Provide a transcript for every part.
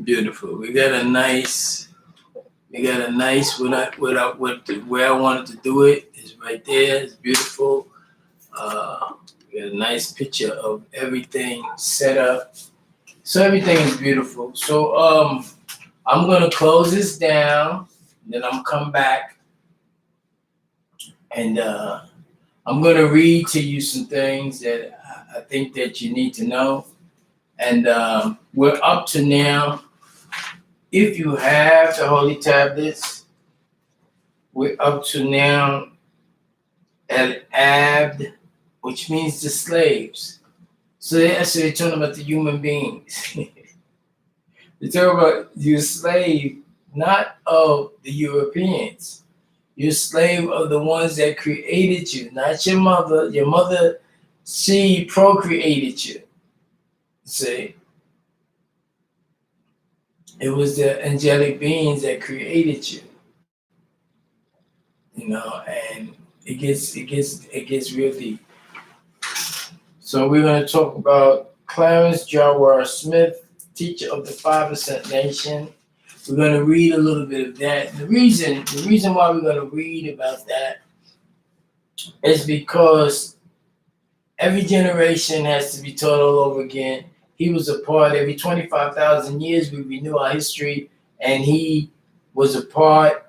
Beautiful. We got a nice. Where I wanted to do it is right there. It's beautiful. We got a nice picture of everything set up. So everything is beautiful. So I'm gonna close this down. Then I'm come back and I'm gonna read to you some things that I think that you need to know. And we're up to now. If you have the holy tablets, we're up to now at Abd, which means the slaves. So they're talking about the human beings. They're talking about you're a slave, not of the Europeans. You're a slave of the ones that created you, not your mother. Your mother, she procreated you. See, it was the angelic beings that created you. And it gets real deep. So we're going to talk about Clarence Jawar Smith, teacher of the 5% Nation. We're going to read a little bit of that. The reason why we're going to read about that is because every generation has to be taught all over again. He was a part, every 25,000 years we renew our history, and he is a part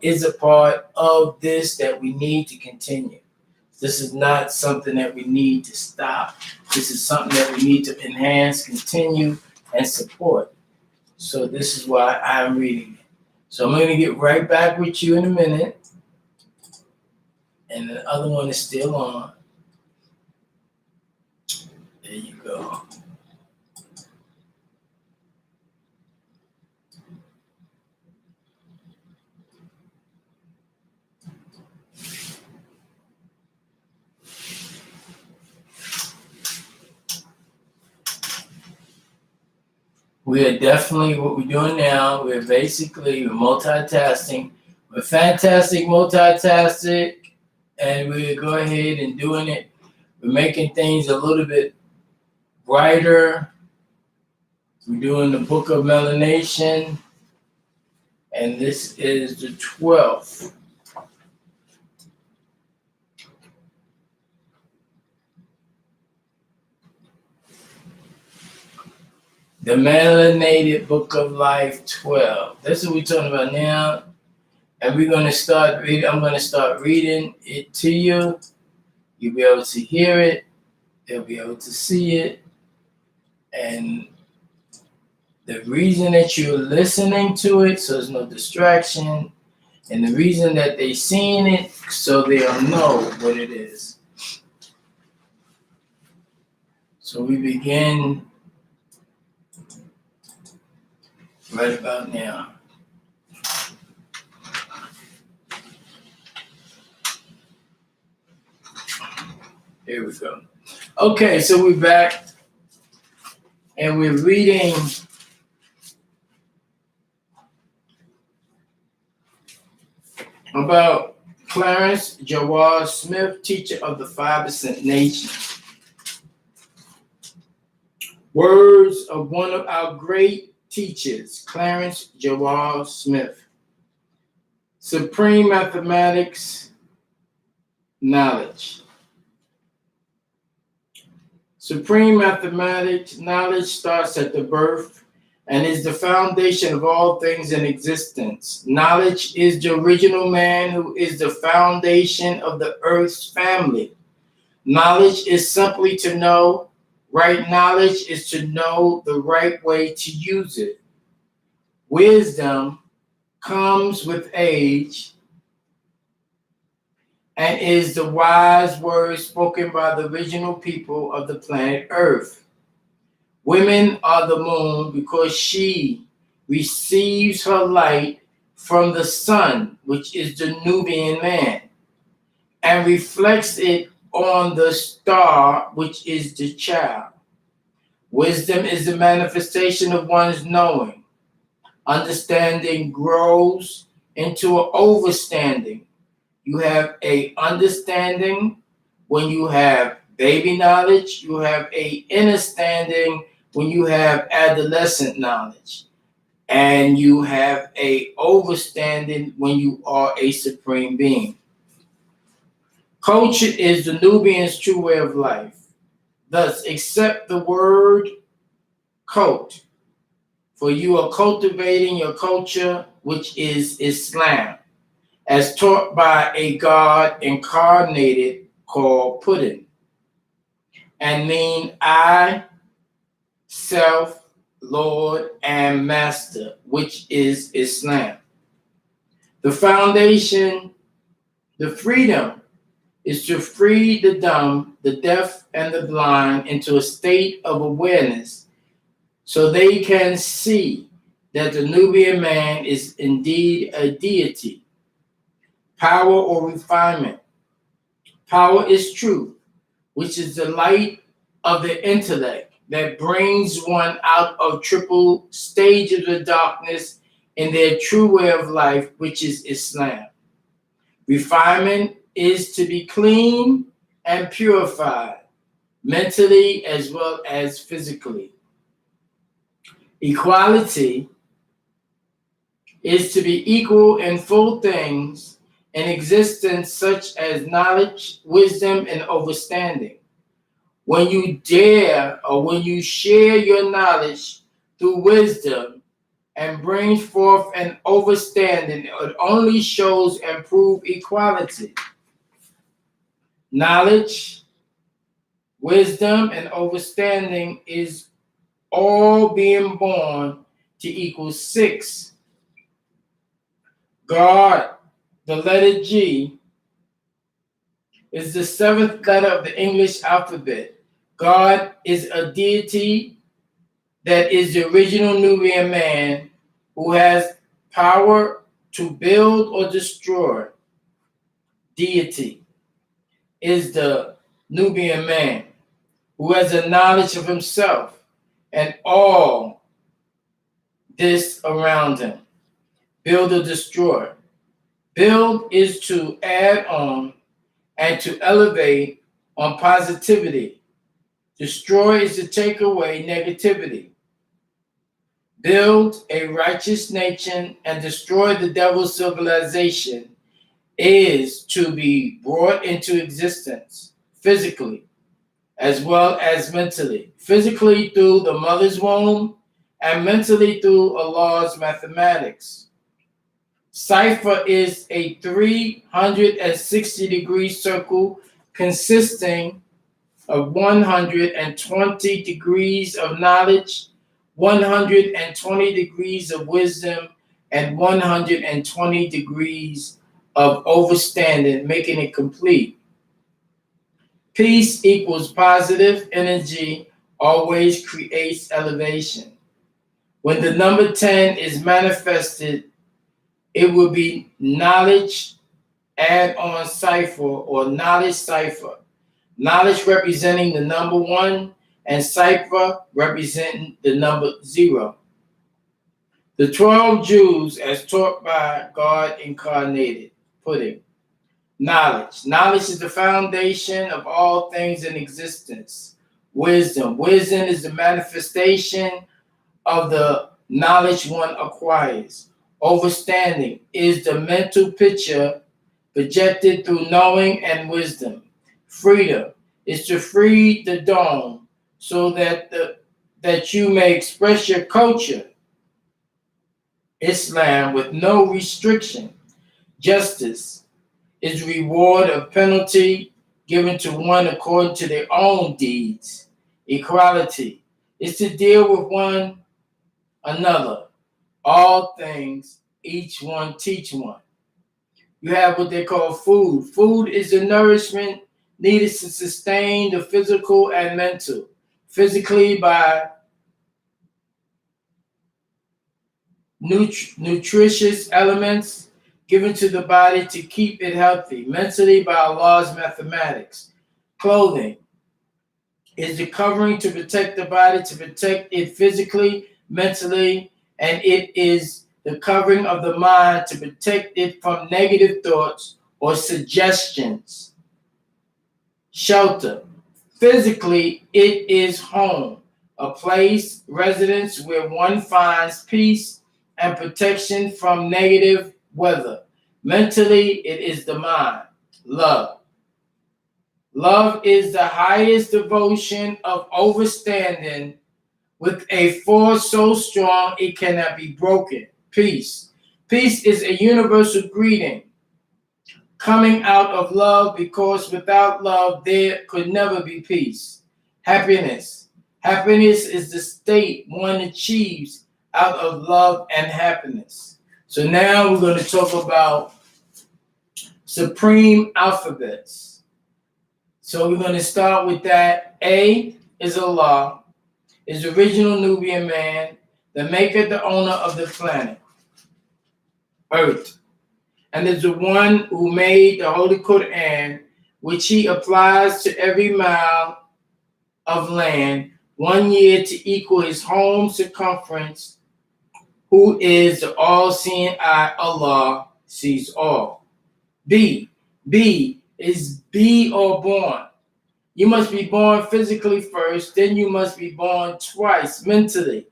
of this that we need to continue. This is not something that we need to stop. This is something that we need to enhance, continue, and support. So this is why I'm reading it. So I'm going to get right back with you in a minute. And the other one is still on. There you go. We are definitely what we're doing now. We're multitasking. We're fantastic multitasking, and we're go ahead and doing it. We're making things a little bit brighter. We're doing the Book of Melanation, and this is the 12th. The Melanated Book of Life 12. That's what we're talking about now. And we're going to start reading. I'm going to start reading it to you. You'll be able to hear it. You'll be able to see it. And the reason that you're listening to it, so there's no distraction. And the reason that they're seeing it, so they'll know what it is. So we begin right about now. Here we go. Okay, so we're back and we're reading about Clarence Jawar Smith, teacher of the 5% Nation. Words of one of our great teachers, Clarence Jawar Smith. Supreme mathematics knowledge. Supreme mathematics knowledge starts at the birth and is the foundation of all things in existence. Knowledge is the original man who is the foundation of the earth's family. Knowledge is simply to know. Right knowledge is to know the right way to use it. Wisdom comes with age and is the wise words spoken by the original people of the planet Earth. Women are the moon because she receives her light from the sun, which is the Nubian man, and reflects it on the star, which is the child. Wisdom is the manifestation of one's knowing. Understanding grows into an overstanding. You have a understanding when you have baby knowledge. You have a understanding when you have adolescent knowledge. and you have a overstanding when you are a supreme being. Culture is the Nubian's true way of life. Thus, accept the word cult, for you are cultivating your culture, which is Islam, as taught by a God incarnated called Puddin, and mean I, self, Lord, and Master, which is Islam. The foundation, the freedom, is to free the dumb, the deaf, and the blind into a state of awareness so they can see that the Nubian man is indeed a deity. Power or refinement. Power is truth, which is the light of the intellect that brings one out of triple stages of darkness in their true way of life, which is Islam. Refinement is to be clean and purified, mentally as well as physically. Equality is to be equal in full things in existence, such as knowledge, wisdom, and understanding. When you dare or when you share your knowledge through wisdom and bring forth an understanding, it only shows improved equality. Knowledge, wisdom, and understanding is all being born to equal 6. God, the letter G, is the 7th letter of the English alphabet. God is a deity that is the original Nubian man who has power to build or destroy. Deity is the Nubian man who has a knowledge of himself and all this around him. Build or destroy. Build is to add on and to elevate on positivity. Destroy is to take away negativity. Build a righteous nation and destroy the devil's civilization is to be brought into existence physically as well as mentally. Physically through the mother's womb and mentally through Allah's mathematics. Cipher is a 360-degree circle consisting of 120 degrees of knowledge, 120 degrees of wisdom, and 120 degrees of understanding, making it complete. Peace equals positive energy, always creates elevation. When the number 10 is manifested, it will be knowledge add on cipher or knowledge cipher. Knowledge representing the number 1 and cipher representing the number 0. The 12 Jews, as taught by God incarnated, putting knowledge. Knowledge is the foundation of all things in existence. Wisdom. Wisdom is the manifestation of the knowledge one acquires. Understanding is the mental picture projected through knowing and wisdom. Freedom is to free the dome so that you may express your culture, Islam, with no restriction. Justice is reward of penalty given to one according to their own deeds. Equality is to deal with one another. All things, each one teach one. You have what they call food. Food is the nourishment needed to sustain the physical and mental. Physically by nutritious elements given to the body to keep it healthy. Mentally by Allah's mathematics. Clothing is the covering to protect the body, to protect it physically, mentally, and it is the covering of the mind to protect it from negative thoughts or suggestions. Shelter. Physically, it is home, a place, residence where one finds peace and protection from negative weather. Mentally, it is the mind. Love. Love is the highest devotion of overstanding with a force so strong it cannot be broken. Peace. Peace is a universal greeting coming out of love because without love there could never be peace. Happiness. Happiness is the state one achieves out of love and happiness. So now we're going to talk about supreme alphabets. So we're going to start with that. A is Allah, is the original Nubian man, the maker, the owner of the planet, Earth, and is the one who made the Holy Quran, which he applies to every mile of land, 1 year to equal his home circumference, who is the all-seeing eye. Allah sees all. B is be or born. You must be born physically first, then you must be born twice mentally.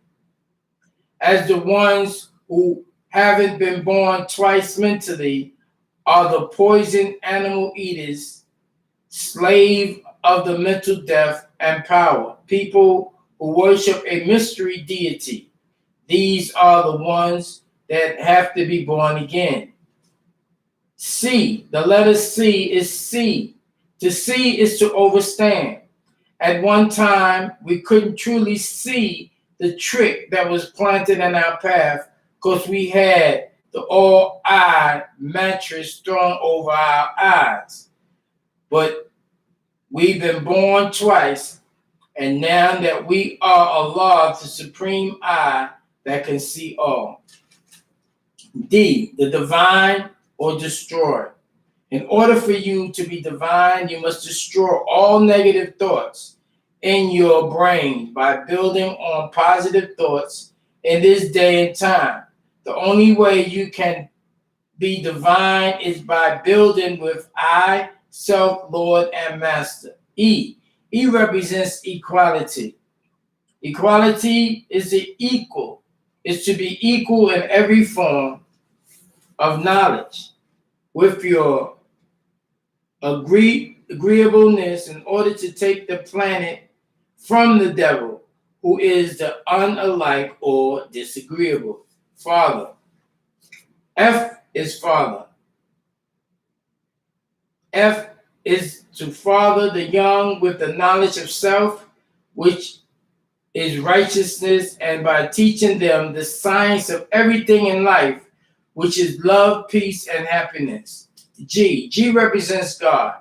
As the ones who haven't been born twice mentally are the poison animal eaters, slave of the mental death and power, people who worship a mystery deity. These are the ones that have to be born again. C, the letter C is see. To see is to overstand. At one time, we couldn't truly see the trick that was planted in our path because we had the all-eye mattress thrown over our eyes. But we've been born twice, and now that we are Allah, the supreme eye that can see all. D, the divine or destroy. In order for you to be divine, you must destroy all negative thoughts in your brain by building on positive thoughts in this day and time. The only way you can be divine is by building with I, self, Lord, and Master. E represents equality. Equality is the equal, is to be equal in every form of knowledge with your agreeableness in order to take the planet from the devil, who is the unalike or disagreeable. Father. F is father. F is to father the young with the knowledge of self, which is righteousness, and by teaching them the science of everything in life, which is love, peace, and happiness. G represents God.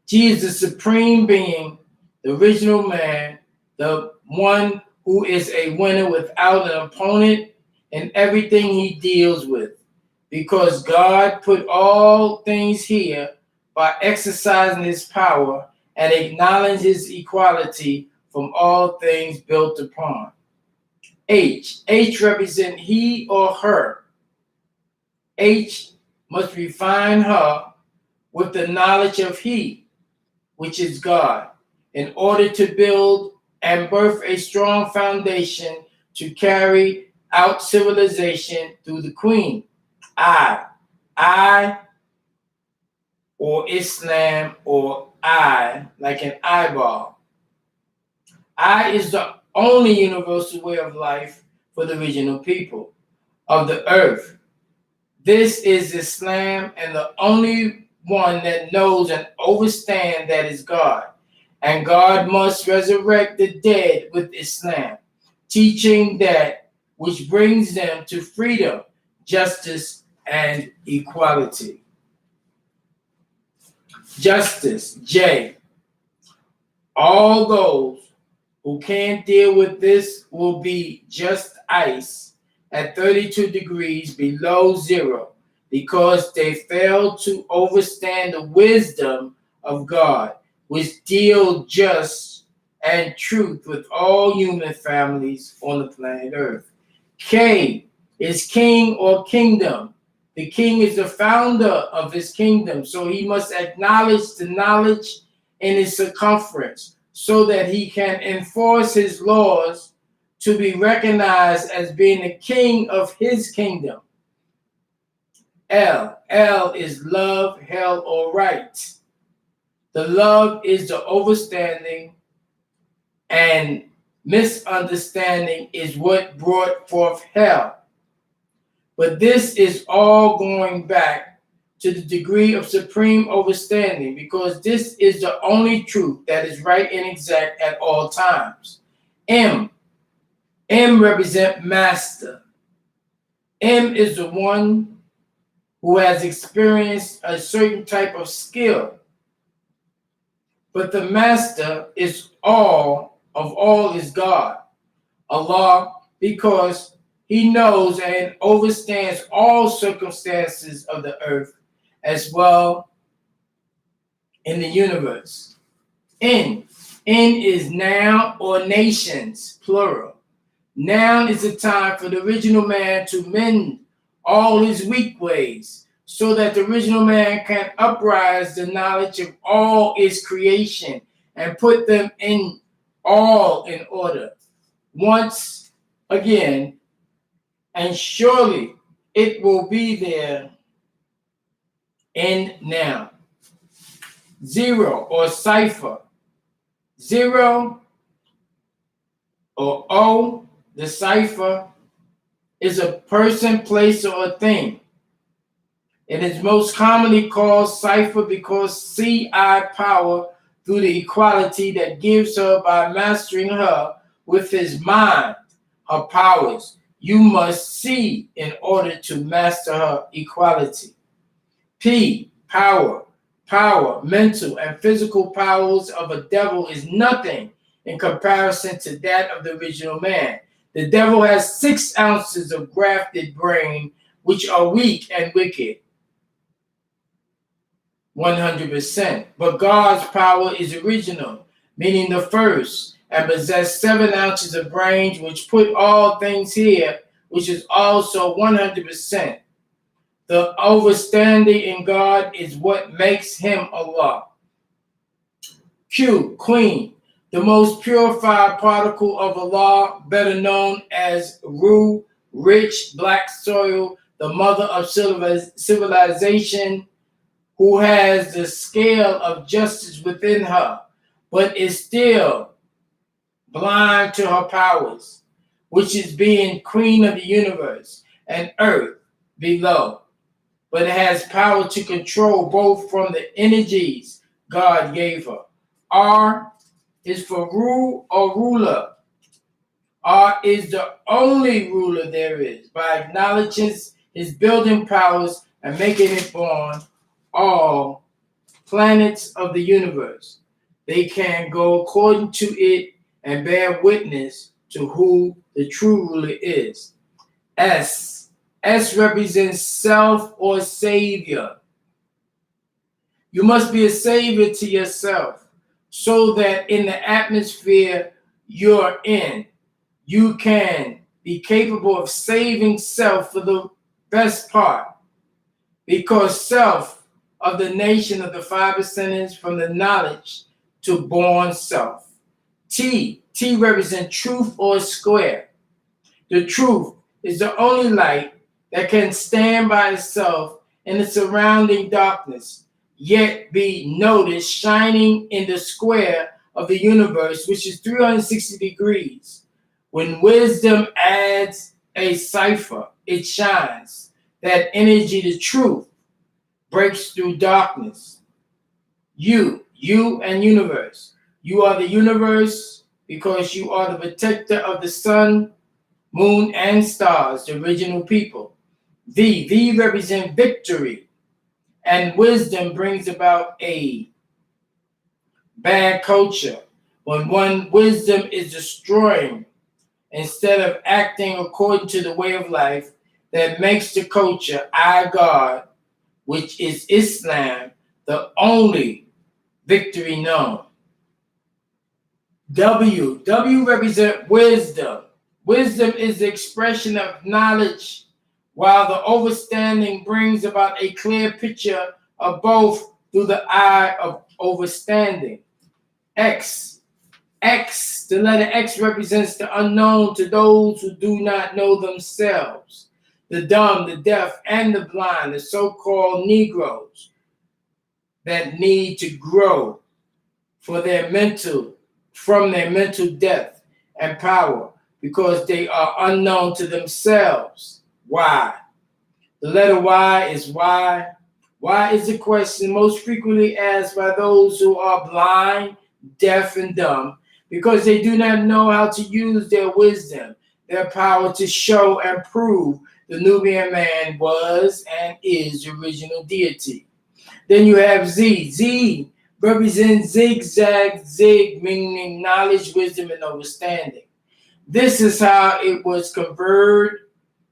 G is the supreme being, the original man, the one who is a winner without an opponent in everything he deals with. Because God put all things here by exercising his power and acknowledging his equality from all things built upon. H represents he or her. H must refine her with the knowledge of he, which is God, in order to build and birth a strong foundation to carry out civilization through the queen. I, or Islam, or I, like an eyeball. I is the only universal way of life for the original people of the earth. This is Islam, and the only one that knows and understands that is God. And God must resurrect the dead with Islam, teaching that which brings them to freedom, justice, and equality. Justice, J. All those who can't deal with this will be just ice at 32 degrees below zero because they fail to understand the wisdom of God, which deals just and truth with all human families on the planet Earth. K is king or kingdom. The king is the founder of his kingdom, so he must acknowledge the knowledge in his circumference so that he can enforce his laws to be recognized as being the king of his kingdom. L is love, hell, or right. The love is the overstanding, and misunderstanding is what brought forth hell. But this is all going back to the degree of supreme overstanding, because this is the only truth that is right and exact at all times. M represent master. M is the one who has experienced a certain type of skill. But the master is all is God, Allah, because he knows and understands all circumstances of the earth as well in the universe. N is noun or nations, plural. Noun is a time for the original man to mend all his weak ways, so that the original man can uprise the knowledge of all its creation and put them in all in order. Once again, and surely it will be there in now. Zero or cipher. Zero or O, the cipher, is a person, place, or a thing. It is most commonly called cipher because CI power through the equality that gives her by mastering her with his mind, her powers. You must see in order to master her equality. P, power. Power, mental and physical powers of a devil is nothing in comparison to that of the original man. The devil has 6 ounces of grafted brain, which are weak and wicked. 100%. But God's power is original, meaning the first, and possess 7 ounces of brains, which put all things here, which is also 100%. The overstanding in God is what makes him Allah. Q, queen, the most purified particle of Allah, better known as Ru, rich black soil, the mother of civilization, who has the scale of justice within her, but is still blind to her powers, which is being queen of the universe and earth below, but it has power to control both from the energies God gave her. R is for rule or ruler. R is the only ruler there is, by acknowledging his building powers and making it born all planets of the universe. They can go according to it and bear witness to who the true ruler is. S represents self or savior. You must be a savior to yourself, so that in the atmosphere you're in, you can be capable of saving self for the best part, because self of the nation of the 5% from the knowledge to born self. T represents truth or square. The truth is the only light that can stand by itself in the surrounding darkness, yet be noticed shining in the square of the universe, which is 360 degrees. When wisdom adds a cipher, it shines. That energy, the truth, breaks through darkness. You and universe. You are the universe because you are the protector of the sun, moon, and stars, the original people. V represent victory, and wisdom brings about a bad culture. When one wisdom is destroying instead of acting according to the way of life that makes the culture God, which is Islam, the only victory known. W represent wisdom. Wisdom is the expression of knowledge, while the overstanding brings about a clear picture of both through the eye of overstanding. X X, the letter X represents the unknown to those who do not know themselves, the dumb, the deaf, and the blind, the so-called Negroes that need to grow for from their mental depth and power because they are unknown to themselves. Why? The letter Y is why. Why is the question most frequently asked by those who are blind, deaf, and dumb because they do not know how to use their wisdom, their power to show and prove the Nubian man was and is the original deity. Then you have Z. Z represents zigzag, zig, meaning knowledge, wisdom, and understanding. This is how it was converted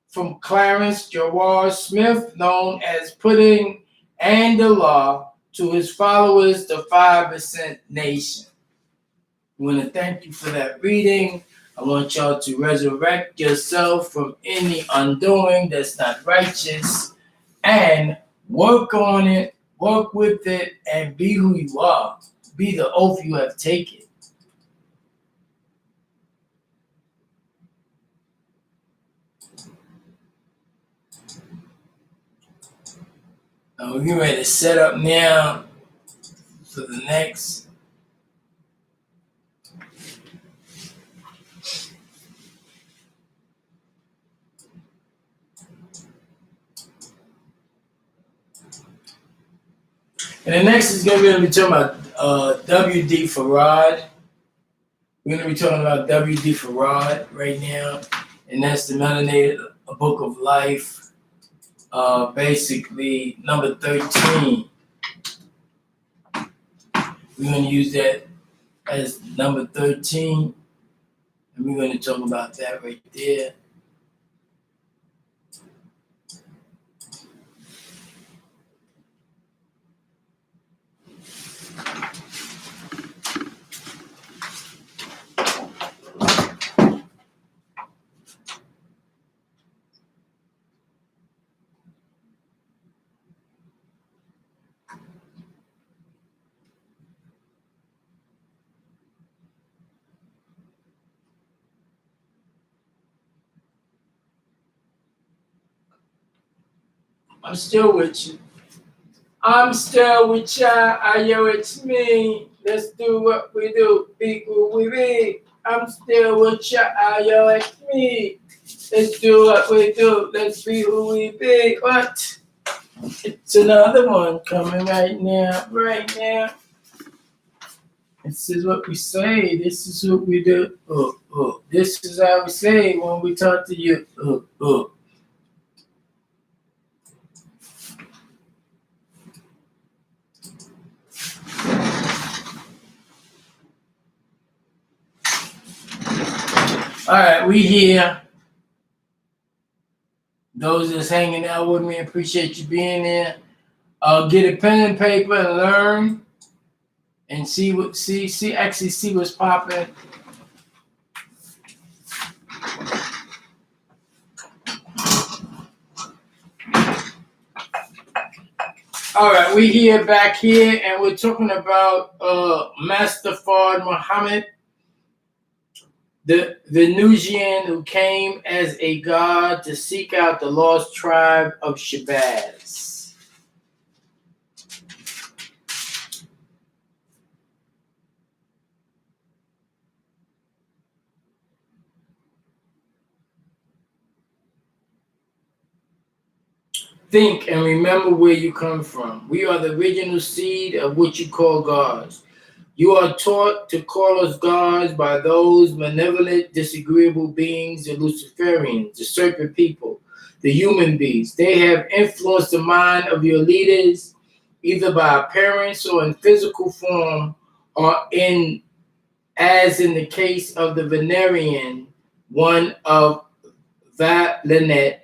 from Clarence Jawar Smith, known as Pudding and the Law, to his followers, the 5% Nation. I want to thank you for that reading. I want y'all to resurrect yourself from any undoing that's not righteous and work on it, work with it, and be who you are. Be the oath you have taken. We're getting ready to set up now for the next. And the next is going to be talking about W.D. Farad. We're going to be talking about W.D. Farad right now. And that's the Melanated Book of Life. Basically, number 13. We're going to use that as number 13. And we're going to talk about that right there. I'm still with you. I'm still with ya. Ayo, it's me. Let's do what we do. Be who we be. I'm still with ya. Ayo, it's me. Let's do what we do. Let's be who we be. What? It's another one coming right now. Right now. This is what we say. This is what we do. This is how we say when we talk to you. All right, we here. Those that's hanging out with me, appreciate you being there. Get a pen and paper and learn, and see what's popping. All right, we here back here, and we're talking about Master Fard Muhammad, the Venusian who came as a god to seek out the lost tribe of Shabazz. Think and remember where you come from. We are the original seed of what you call gods. You are taught to call us gods by those malevolent, disagreeable beings, the Luciferians, the serpent people, the human beings. They have influenced the mind of your leaders, either by appearance or in physical form, or as in the case of the Venerian, one of Valinet,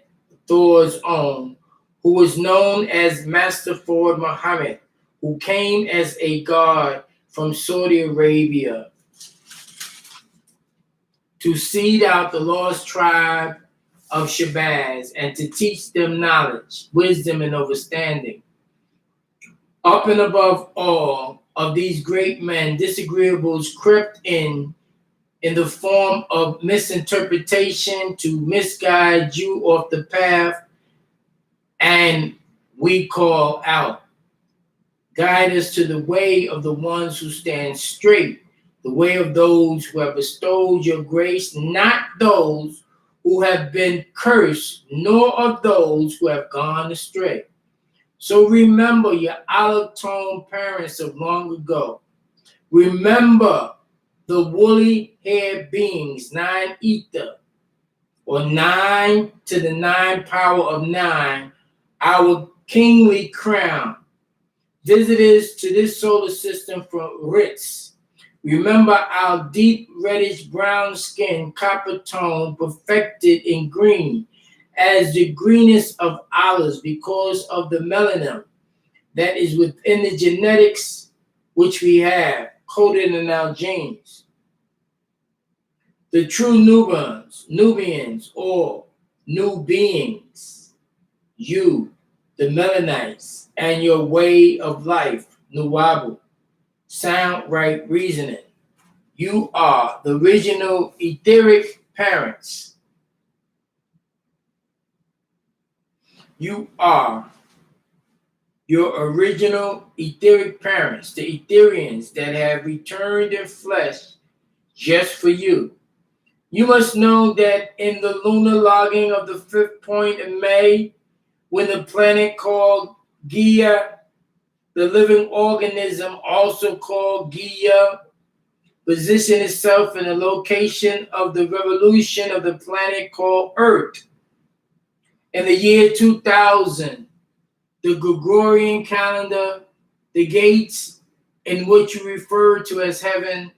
Thor's own, who was known as Master Fard Muhammad, who came as a god from Saudi Arabia to seed out the lost tribe of Shabazz and to teach them knowledge, wisdom, and understanding. Up and above all, of these great men, disagreeables crept in the form of misinterpretation to misguide you off the path, and we call out. Guide us to the way of the ones who stand straight, the way of those who have bestowed your grace, not those who have been cursed, nor of those who have gone astray. So remember your olive-toned parents of long ago. Remember the woolly-haired beings, 9 ether, or 9 to the 9 power of 9, our kingly crown. Visitors to this solar system from Ritz. Remember our deep reddish brown skin, copper tone, perfected in green, as the greenest of olives because of the melanin that is within the genetics which we have coded in our genes. The true Nubians, or new beings, you, the Melanites, and your way of life, Nuwabu, sound right reasoning. You are the original etheric parents. You are your original etheric parents, the Etherians that have returned in flesh just for you. You must know that in the lunar logging of the 5th point in May, when the planet called Gaia, the living organism also called Gaia, positioned itself in the location of the revolution of the planet called Earth. In the year 2000, the Gregorian calendar, the gates in which you refer to as heaven,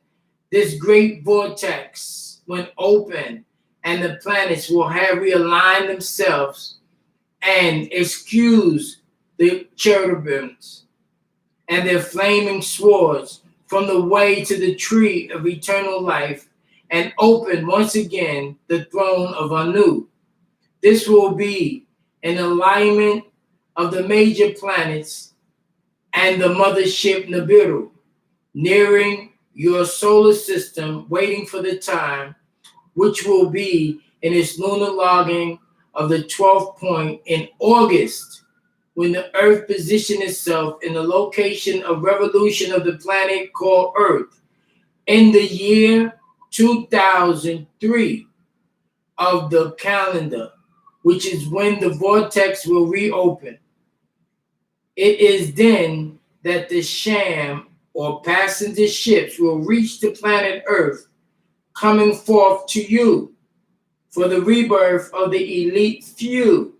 this great vortex when open, and the planets will have realigned themselves and excuse the cherubims and their flaming swords from the way to the tree of eternal life, and open once again the throne of Anu. This will be an alignment of the major planets and the mothership Nibiru, nearing your solar system, waiting for the time, which will be in its lunar logging of the 12th point in August, when the Earth positioned itself in the location of revolution of the planet called Earth in the year 2003 of the calendar, which is when the vortex will reopen. It is then that the sham or passenger ships will reach the planet Earth, coming forth to you for the rebirth of the elite few,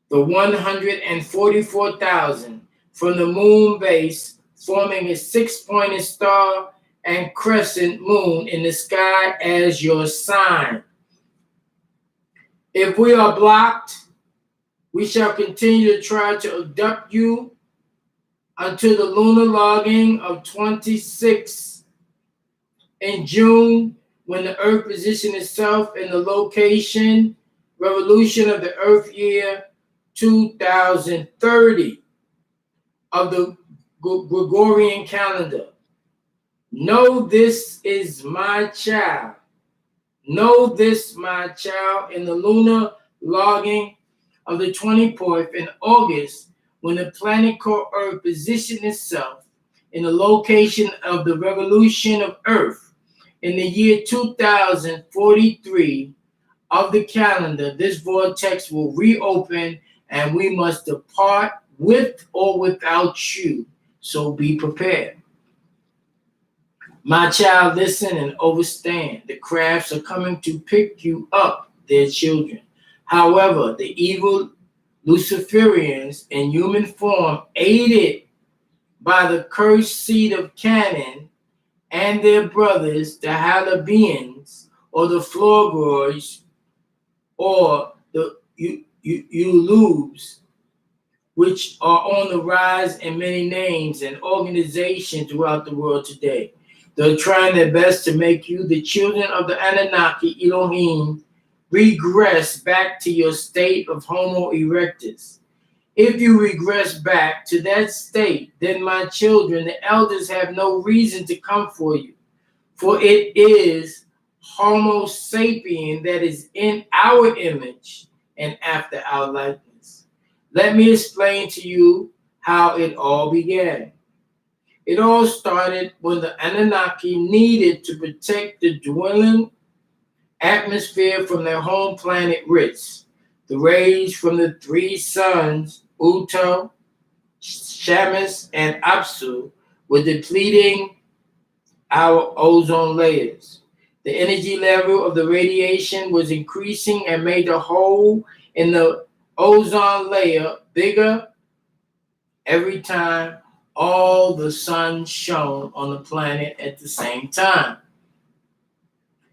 the 144,000 from the moon base, forming a 6-pointed star and crescent moon in the sky as your sign. If we are blocked, we shall continue to try to abduct you until the lunar logging of 26 in June, when the Earth positions itself in the location, revolution of the Earth year 2030 of the Gregorian calendar. Know this is my child. Know this, my child, in the lunar logging of the 24th in August, when the planet called Earth positioned itself in the location of the revolution of Earth in the year 2043 of the calendar, this vortex will reopen and we must depart with or without you. So be prepared. My child, listen and understand. The crafts are coming to pick you up, their children. However, the evil Luciferians in human form, aided by the cursed seed of Canaan and their brothers, the Halabians, or the Florgoys, or the Ulubs, which are on the rise in many names and organizations throughout the world today. They're trying their best to make you, the children of the Anunnaki Elohim, regress back to your state of Homo erectus. If you regress back to that state, then my children, the elders, have no reason to come for you. For it is Homo sapien that is in our image and after our likeness. Let me explain to you how it all began. It all started when the Anunnaki needed to protect the dwelling atmosphere from their home planet Ritz. The rays from the three suns, Uto, Shamus, and Apsu, were depleting our ozone layers. The energy level of the radiation was increasing and made the hole in the ozone layer bigger every time all the sun shone on the planet at the same time.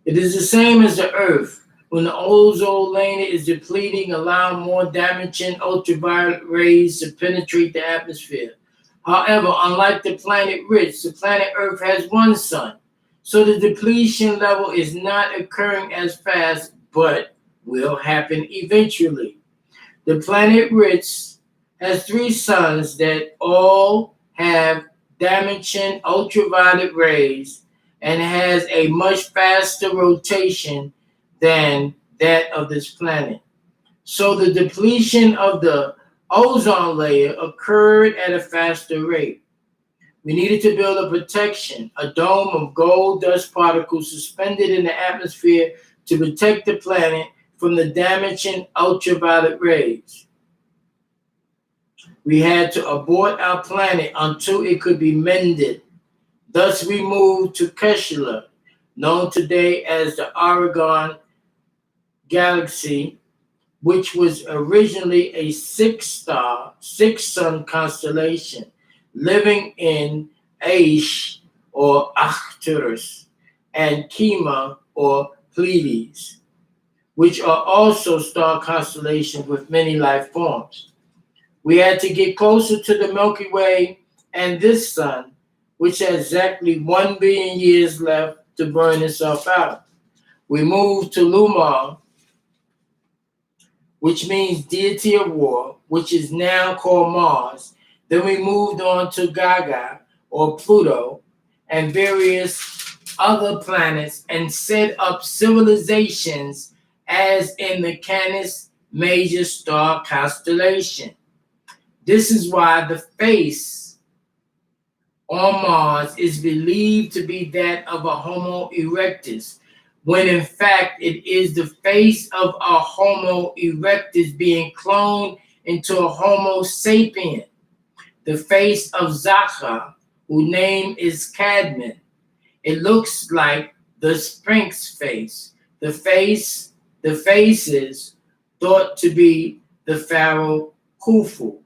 It is the same as the Earth. When the ozone layer is depleting, allowing more damaging ultraviolet rays to penetrate the atmosphere. However, unlike the planet Ritz, the planet Earth has one sun. So the depletion level is not occurring as fast, but will happen eventually. The planet Ritz has three suns that all have damaging ultraviolet rays and has a much faster rotation than that of this planet. So the depletion of the ozone layer occurred at a faster rate. We needed to build a protection, a dome of gold dust particles suspended in the atmosphere to protect the planet from the damaging ultraviolet rays. We had to abort our planet until it could be mended. Thus, we moved to Keshler, known today as the Oregon Galaxy, which was originally a six-sun constellation, living in Aish or Arcturus and Kima or Pleiades, which are also star constellations with many life forms. We had to get closer to the Milky Way and this sun, which has exactly 1 billion years left to burn itself out. We moved to Lumar, which means deity of war, which is now called Mars. Then we moved on to Gaga, or Pluto, and various other planets and set up civilizations as in the Canis Major star constellation. This is why the face on Mars is believed to be that of a Homo erectus, when in fact it is the face of a Homo erectus being cloned into a Homo sapien. The face of Zacha, whose name is Cadman. It looks like the Sphinx face. The faces thought to be the pharaoh Khufu,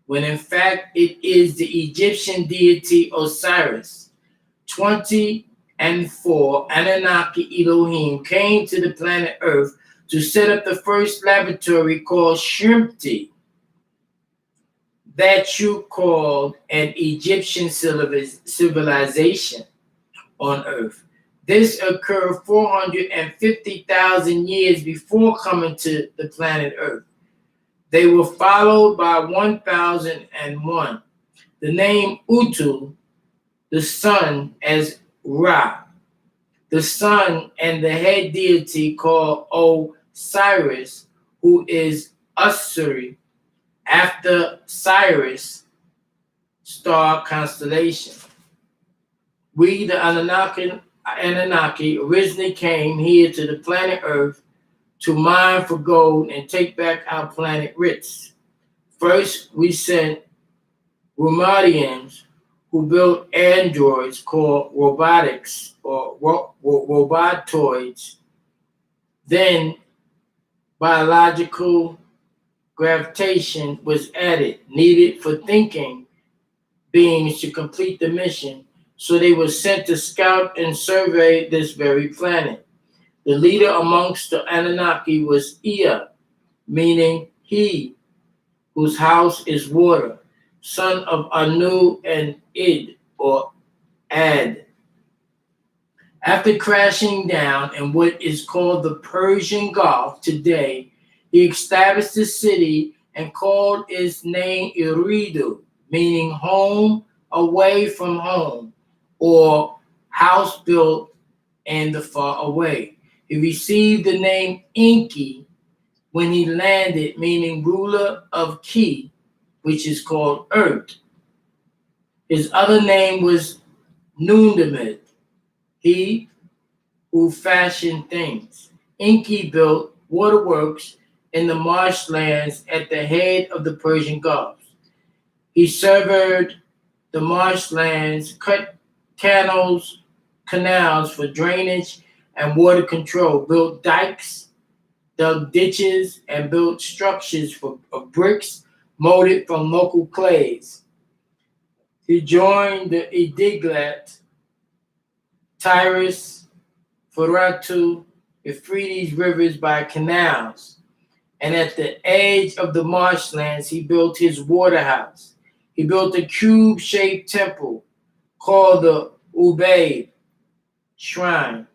when in fact it is the Egyptian deity Osiris. 24 Anunnaki Elohim came to the planet Earth to set up the first laboratory called Shrimpti, that you called an Egyptian civilization on Earth. This occurred 450,000 years before coming to the planet Earth. They were followed by 1001. The name Utu, the sun, as Ra, the sun, and the head deity called Osiris, who is Usuri, after Sirius star constellation. We, the Anunnaki, originally came here to the planet Earth to mine for gold and take back our planet Ritz. First, we sent Romadians who built androids called robotics or robotoids. Then biological gravitation was added, needed for thinking beings to complete the mission. So they were sent to scout and survey this very planet. The leader amongst the Anunnaki was Ea, meaning he whose house is water, son of Anu and Id, or Ad. After crashing down in what is called the Persian Gulf today, he established a city and called its name Iridu, meaning home away from home, or house built in the far away. He received the name Enki when he landed, meaning ruler of Ki, which is called Earth. His other name was Nundamid, he who fashioned things. Enki built waterworks in the marshlands at the head of the Persian Gulf. He surveyed the marshlands, cut canals for drainage and water control, built dikes, dug ditches, and built structures of bricks molded from local clays. He joined the Ediglat, Tyrus, Ferratu, Euphrates rivers by canals, and at the edge of the marshlands he built his water house. He built a cube-shaped temple called the Ubaid Shrine,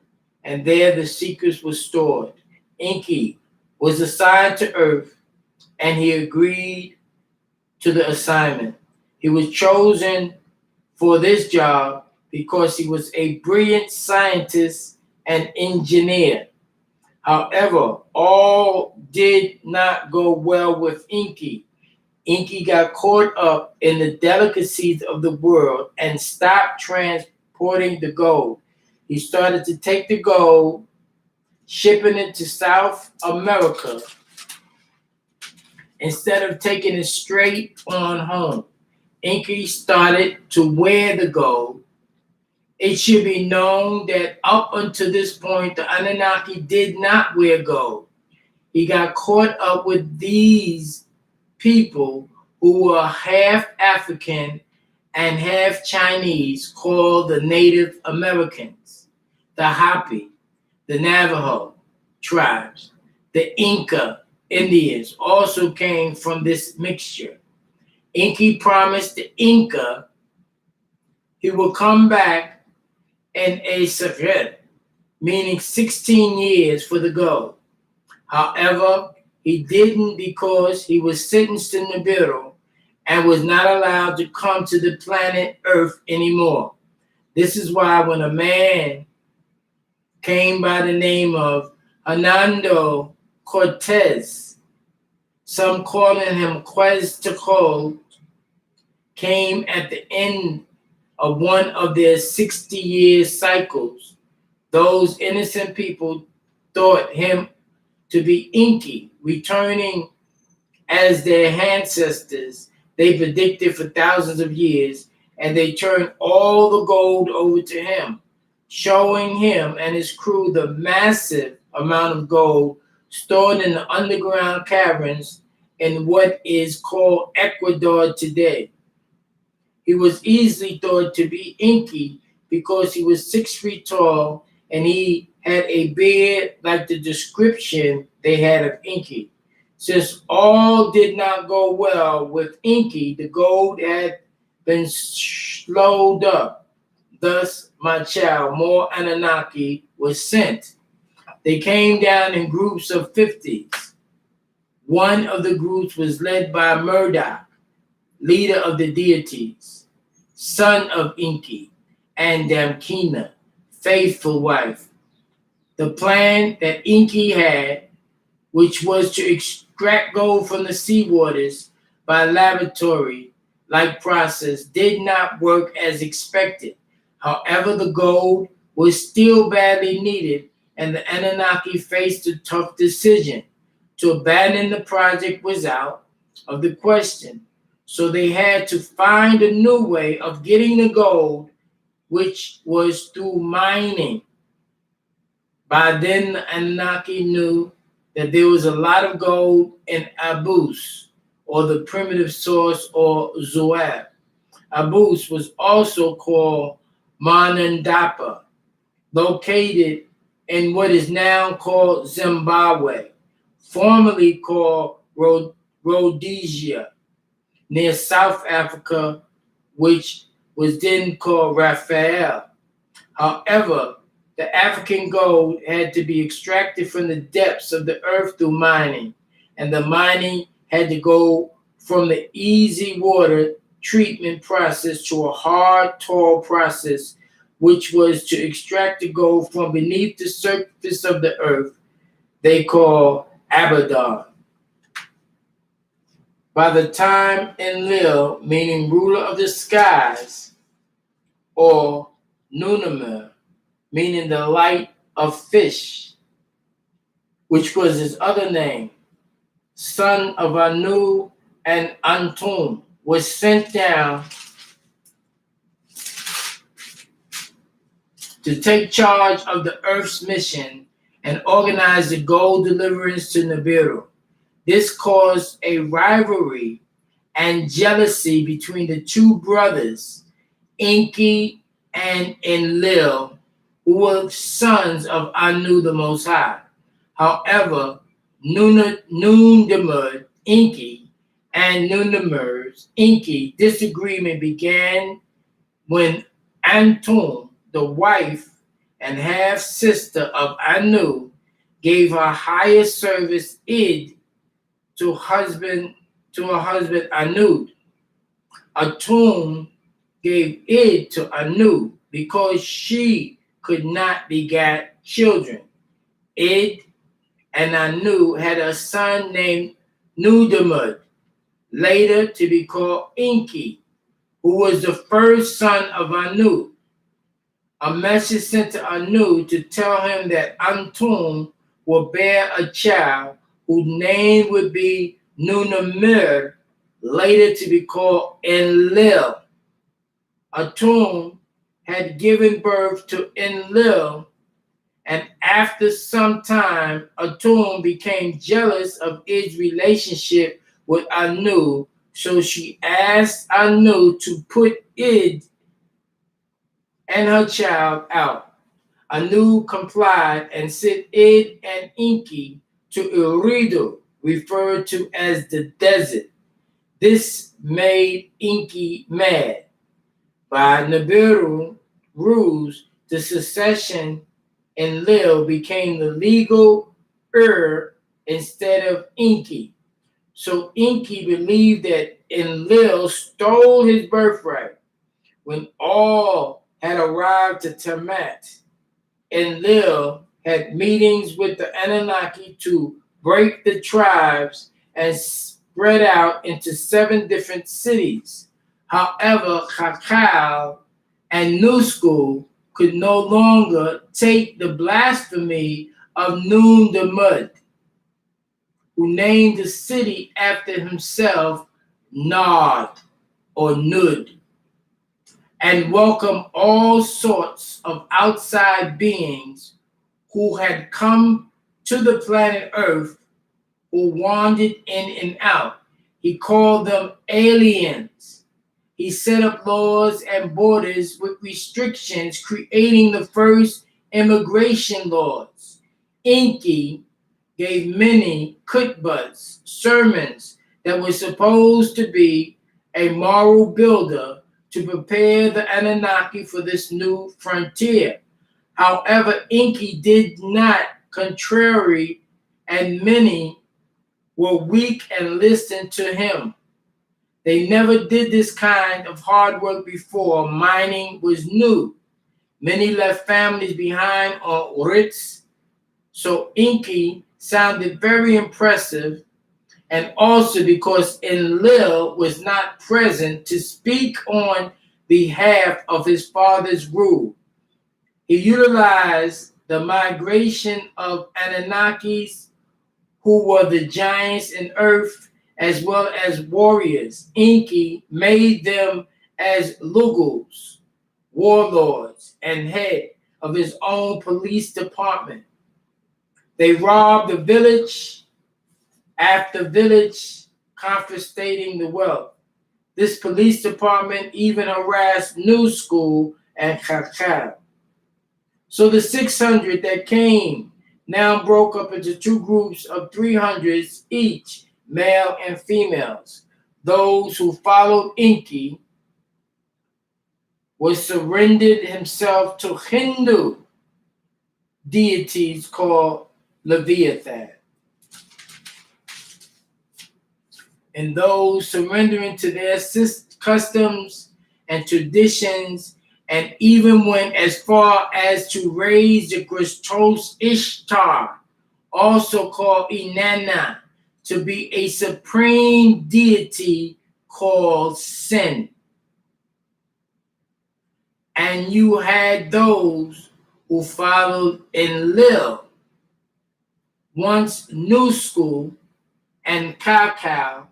and there the secrets were stored. Enki was assigned to Earth, and he agreed to the assignment. He was chosen for this job because he was a brilliant scientist and engineer. However, all did not go well with Enki. Enki got caught up in the delicacies of the world and stopped transporting the gold. He started to take the gold, shipping it to South America instead of taking it straight on home. Enki started to wear the gold. It should be known that up until this point, the Anunnaki did not wear gold. He got caught up with these people who were half African and half Chinese, called the Native Americans, the Hopi, the Navajo tribes. The Inca Indians also came from this mixture. Enki promised the Inca he will come back in a secret, meaning 16 years for the gold. However, he didn't because he was sentenced to Nibiru and was not allowed to come to the planet Earth anymore. This is why when a man came by the name of Hernando Cortez, some calling him Quetzalcoatl, came at the end of one of their 60-year cycles. Those innocent people thought him to be Enki, returning as their ancestors they predicted for thousands of years, and they turned all the gold over to him, showing him and his crew the massive amount of gold stored in the underground caverns in what is called Ecuador today. He was easily thought to be Enki because he was 6 feet tall and he had a beard like the description they had of Enki. Since all did not go well with Enki, the gold had been slowed up. Thus, my child, more Anunnaki was sent. They came down in groups of 50s. One of the groups was led by Murdoch, leader of the deities, son of Enki, and Damkina, faithful wife. The plan that Enki had, which was to extract gold from the seawaters by laboratory-like process, did not work as expected. However, the gold was still badly needed, and the Anunnaki faced a tough decision. To abandon the project was out of the question. So they had to find a new way of getting the gold, which was through mining. By then, the Anunnaki knew that there was a lot of gold in Abus, or the primitive source, or Zoab. Abus was also called Manandapa, located in what is now called Zimbabwe, formerly called Rhodesia, near South Africa, which was then called Raphael. However, the African gold had to be extracted from the depths of the earth through mining, and the mining had to go from the easy water treatment process to a hard toil process, which was to extract the gold from beneath the surface of the earth, they call Abaddon. By the time Enlil, meaning ruler of the skies, or Nunamer, meaning the light of fish, which was his other name, son of Anu and Antum, was sent down to take charge of the earth's mission and organize the gold deliverance to Nibiru. This caused a rivalry and jealousy between the two brothers, Enki and Enlil, who were sons of Anu the Most High. However, Nundamud, Enki, and Nunamer's Enki disagreement began when Antum, the wife and half-sister of Anu, gave her highest service Id to her husband Anud. Atum gave Id to Anu because she could not beget children. Id and Anu had a son named Nudamud, later to be called Enki, who was the first son of Anu. A message sent to Anu to tell him that Antum will bear a child whose name would be Nunamir, later to be called Enlil. Atum had given birth to Enlil, and after some time, Atum became jealous of Id's relationship with Anu, so she asked Anu to put Id and her child out. Anu complied and sent Id and Enki to Eridu, referred to as the desert. This made Enki mad. By Nibiru rules, the succession Enlil became the legal heir instead of Enki. So Enki believed that Enlil stole his birthright. When all had arrived to Tamat, Enlil had meetings with the Anunnaki to break the tribes and spread out into 7 different cities. However, Chakal and Nusku could no longer take the blasphemy of Nundamud, who named the city after himself Nod or Nud, and welcome all sorts of outside beings who had come to the planet Earth, who wandered in and out. He called them aliens. He set up laws and borders with restrictions, creating the first immigration laws. Enki gave many khutbahs, sermons that were supposed to be a moral builder to prepare the Anunnaki for this new frontier. However, Enki did not, contrary, and many were weak and listened to him. They never did this kind of hard work before. Mining was new. Many left families behind on Uritz, so Enki sounded very impressive, and also because Enlil was not present to speak on behalf of his father's rule. He utilized the migration of Anunnakis, who were the giants in earth, as well as warriors. Enki made them as Lugals, warlords, and head of his own police department. They robbed the village after village, confiscating the wealth. This police department even harassed New School and Kakab. So the 600 that came now broke up into 2 groups of 300s each, male and females. Those who followed Enki was surrendered himself to Hindu deities called Leviathan. and those surrendering to their customs and traditions, and even went as far as to raise the goddess Ishtar, also called Inanna, to be a supreme deity called Sin. And you had those who followed Enlil, once New School, and Cacao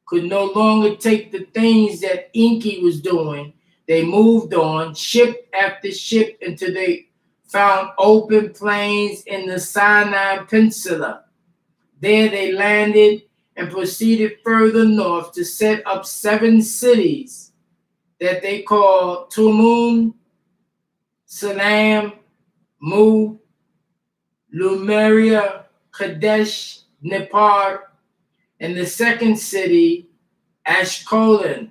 could no longer take the things that N.Y.C was doing. They moved on, ship after ship, until they found open plains in the Sinai Peninsula. There they landed and proceeded further north to set up 7 cities that they called Tumun, Salam, Mu, Lumeria, Kadesh, Nepal, and the second city, Ashkelon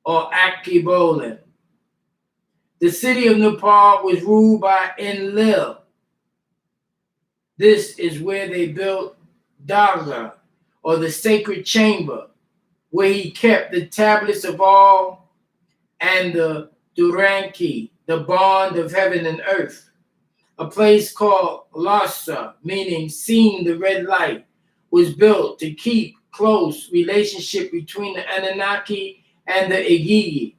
or Akibolan. The city of Nepal was ruled by Enlil. This is where they built Daga, or the sacred chamber, where he kept the tablets of all, and the Duranki, the bond of heaven and earth. A place called Lhasa, meaning seeing the red light, was built to keep close relationship between the Anunnaki and the Igigi.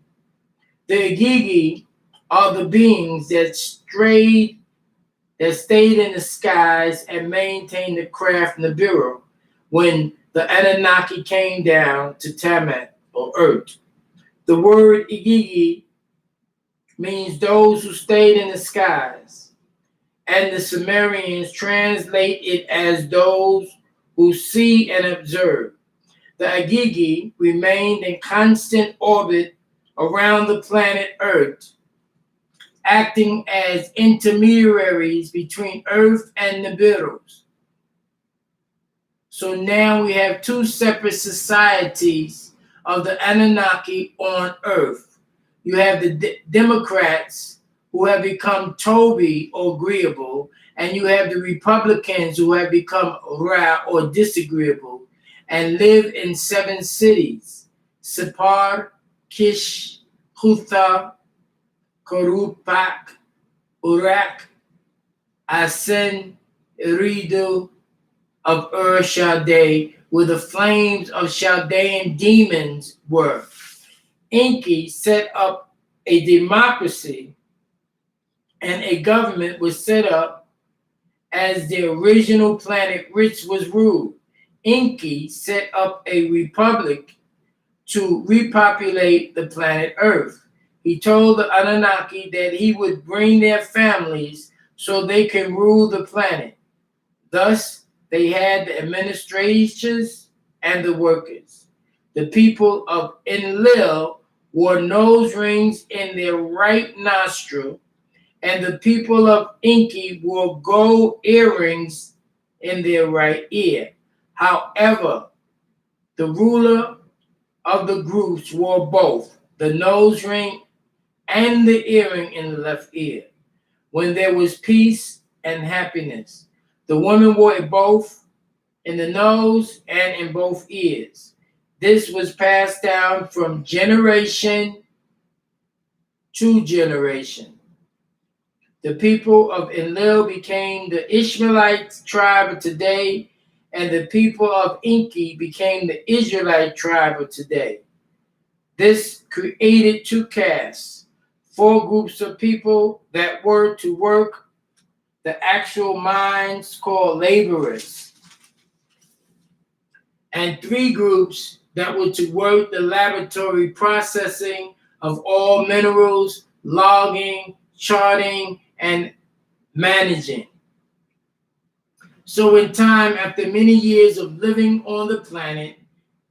The Igigi are the beings that stayed in the skies and maintained the craft Nibiru when the Anunnaki came down to Tamat, or Earth. The word Igigi means those who stayed in the skies, and the Sumerians translate it as those who see and observe. The Igigi remained in constant orbit around the planet Earth, acting as intermediaries between Earth and Nibiru. So now we have 2 separate societies of the Anunnaki on Earth. You have the Democrats, who have become Toby or agreeable, and you have the Republicans, who have become Ra or disagreeable, and live in 7 cities: Separ, Kish, Hutha, Korupak, Urak, Asen, Eridu of Ur-Shaddai, where the flames of Chaldean demons were. N.Y.C set up a democracy, and a government was set up as the original planet which was ruled. N.Y.C set up a republic to repopulate the planet Earth. He told the Anunnaki that he would bring their families so they can rule the planet. Thus, they had the administrators and the workers. The people of Enlil wore nose rings in their right nostril, and the people of N.Y.C wore gold earrings in their right ear. However, the ruler of the groups wore both the nose ring and the earring in the left ear. When there was peace and happiness, the women wore it both in the nose and in both ears. This was passed down from generation to generation. The people of Enlil became the Ishmaelite tribe of today, and the people of N.Y.C became the Israelite tribe of today. This created 2 castes, 4 groups of people that were to work the actual mines called laborers, and 3 groups that were to work the laboratory processing of all minerals, logging, charting, and managing. So in time, after many years of living on the planet,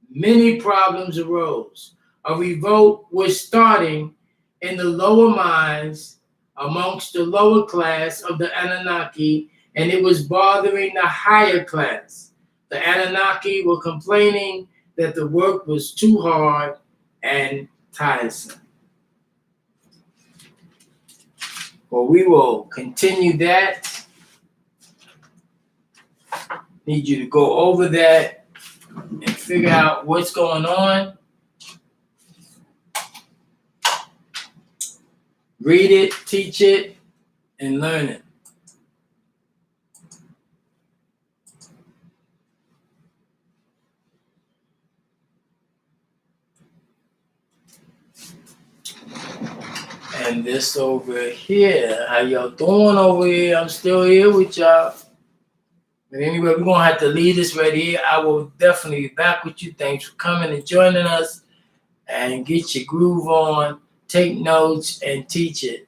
many problems arose. A revolt was starting in the lower mines amongst the lower class of the Anunnaki, and it was bothering the higher class. The Anunnaki were complaining that the work was too hard and tiresome. Well, we will continue that. Need you to go over that and figure out what's going on. Read it, teach it, and learn it. And this over here, how y'all doing over here? I'm still here with y'all. But anyway, we're gonna have to leave this right here. I will definitely be back with you. Thanks for coming and joining us. And get your groove on, take notes, and teach it.